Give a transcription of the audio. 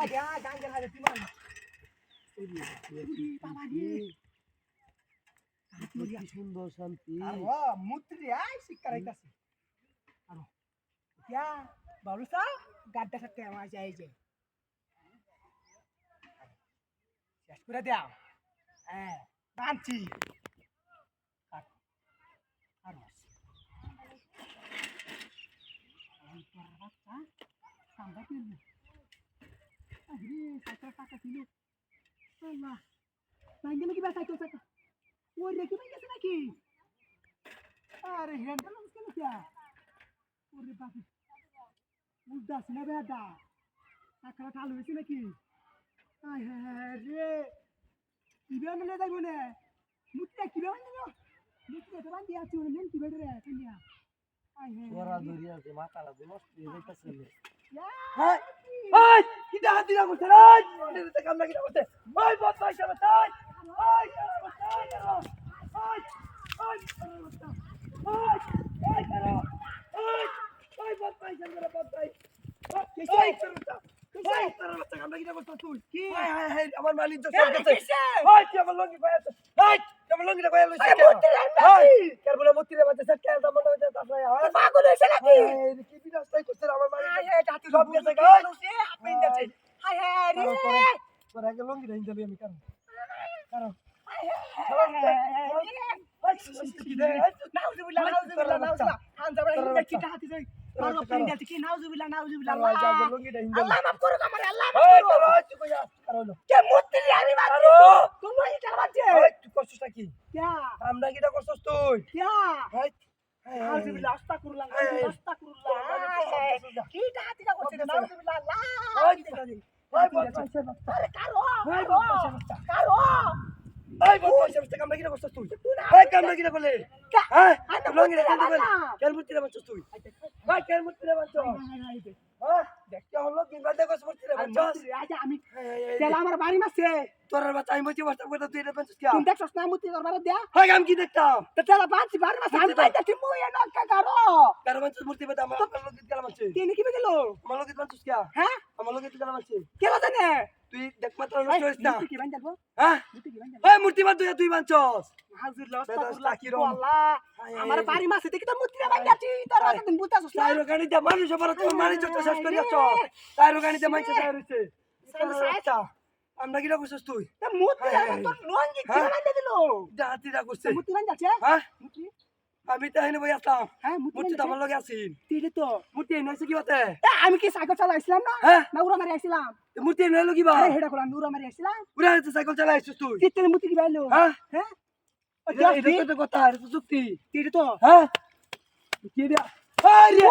আগে গাঙ্গের হাতে তিমান বাবা রে কি সুন্দর শান্তি আর ও মুত্রি আই শিকার হইতাছে আর क्या बाबू साहब गाड्डा सकते हैं वहां जाइए শেষ করে দাও হ্যাঁ বানছি আর ওই তোর বাচ্চা সামনে দিল আরে সাইকেল টাকা ছিল আল্লাহ মাইন্ডে কি বাসাইকেল সাইকেল ওই রেখে মাইন্ডে গেছে নাকি আরে হ্যান্ডেল মুশকিল क्या ওরে বাবা উল্টা সিনা বেটা টাকা ঠাল হইছে নাকি আয় হ্যাঁ রে কিবে মনে যাইব না মুটটা কিবে বানিও মুটটা তো বান্দি আছে ওরে নেন কিবে রে কন্যা আয় হ্যাঁ তোরা ধরি আছে মাথা লাগবে নষ্ট হয়ে যাইতাছে হ্যাঁ এই কি দাঁত দিলা করতে রাজ এটা কাম লাগি করতে ওই বদ পয়সা বাতাই ওই করো ওই ওই বদ পয়সা করে বাতাই ওই করো ওই তোর বাচ্চা কাম লাগি করতে তুই কি হায় হায় আমার মালিক তো সব গেছে ওই তুই আমার লঙ্গি কইয়া তো ওই আমার লঙ্গিটা কইয়া লইছিস ওই কার বলে মতিরে বাচ্চা সব কেন দাম মনে হইছে তাছাড়া হয় পাগল হইছে নাকি কি বিনাশটাই করছে আমার মালিক আয় টাটি সব গেছে গাই আপনি যাচ্ছে হায় হায় রে তোর আগে লঙ্গি দেন দিবি আমি কারণ কারণ নাউজুবিল্লাহ হানজা ভাই কি টাটি যাই মারো পিন্ডা কি নাউজুবিল্লাহ আল্লাহ মাফ করো আমারে আল্লাহ মাফ করো কে মুত্তি আমি মারো তুমি এটা বাজে তুই করছিস কি क्या আমরা কিটা করছস তুই क्या হাই নাউজুবিল্লাহ আস্তাগফিরুল্লাহ কি টাটি যা করছে নাউজুবিল্লাহ আল্লাহ ভাই বল পয়সা আরে কারো ভাই বল পয়সা কারো এই বল পয়সা আমরা কিটা করছস তুই ভাই কামরা কিটা করলে হ্যাঁ লঙ্গি দেন দিবি কেন মুত্তিরে বাঁচছস তুই ভাই কেন মুত্তিরে বাঁচছস হ্যাঁ দেখতে হলো দিন বাদে কস মুত্তিরে বাঁচছস আচ্ছা আমি তেলা আমার বাড়ি মাসে তোর বাচ্চা আমি বলছি বাচ্চা কথা তুই এটা বাঁচছস কি তুমি দেখছস না মুত্তি দরবারে দেয়া ভাই আমি কি দেখতাম তো তেলা বাড়ি মাসে আমি পাইতা তুমি এনো কারো কার বাঁচছস মূর্তি বাদে আমার লোক গেল বাঁচছে তিন কি গেল আমার লোক বাঁচছস কি হ্যাঁ আমার লোক গেল বাঁচছে কেলা জানে তুই দেখ মাত্র নষ্ট হইছ না মুত্তি কি বান যাবো হ্যাঁ মুত্তি কি বান যাবো এই মূর্তি বাদ তুই বাঁচছস নাউজুবিল্লাহ বেদাস আস্তাগফিরুল্লাহ কিরম? আল্লাহ আমার বাড়ি মাসে দেখি তো মুত্তি বান যাচ্ছি তোর তুমি বুঝতাছস না তাইরো গানিতে মানুষ আবার তুমি মারি চট শেষ করিয়াছ তাইরো গানিতে মাইছে তাই রইছে আমরা কিটা করছস তুই তা মুত্তি তোর লঙ্গি কি বান দিল জাতিরা করছে মুত্তি বান যাচ্ছে হ্যাঁ মুত্তি আমি তো হেনে বই আসলাম হ্যাঁ মূর্তি তো আমার লগে আছিস তিলে তো মূর্তি এনে হইছে কি বাতে আমি কি সাইকেল চালাইছিলাম না হ্যাঁ না উড়া মারি আইছিলাম মূর্তি এনে হইলো কি বা আরে হেডা করলাম উড়া মারি আইছিলাম পুরা হইছে সাইকেল চালাই আইছিস তুই তিলে মুত্তি কি বাইলো হ্যাঁ হ্যাঁ এটা তো কথা এটা তো চুক্তি তিলে তো হ্যাঁ কি দিয়া আরে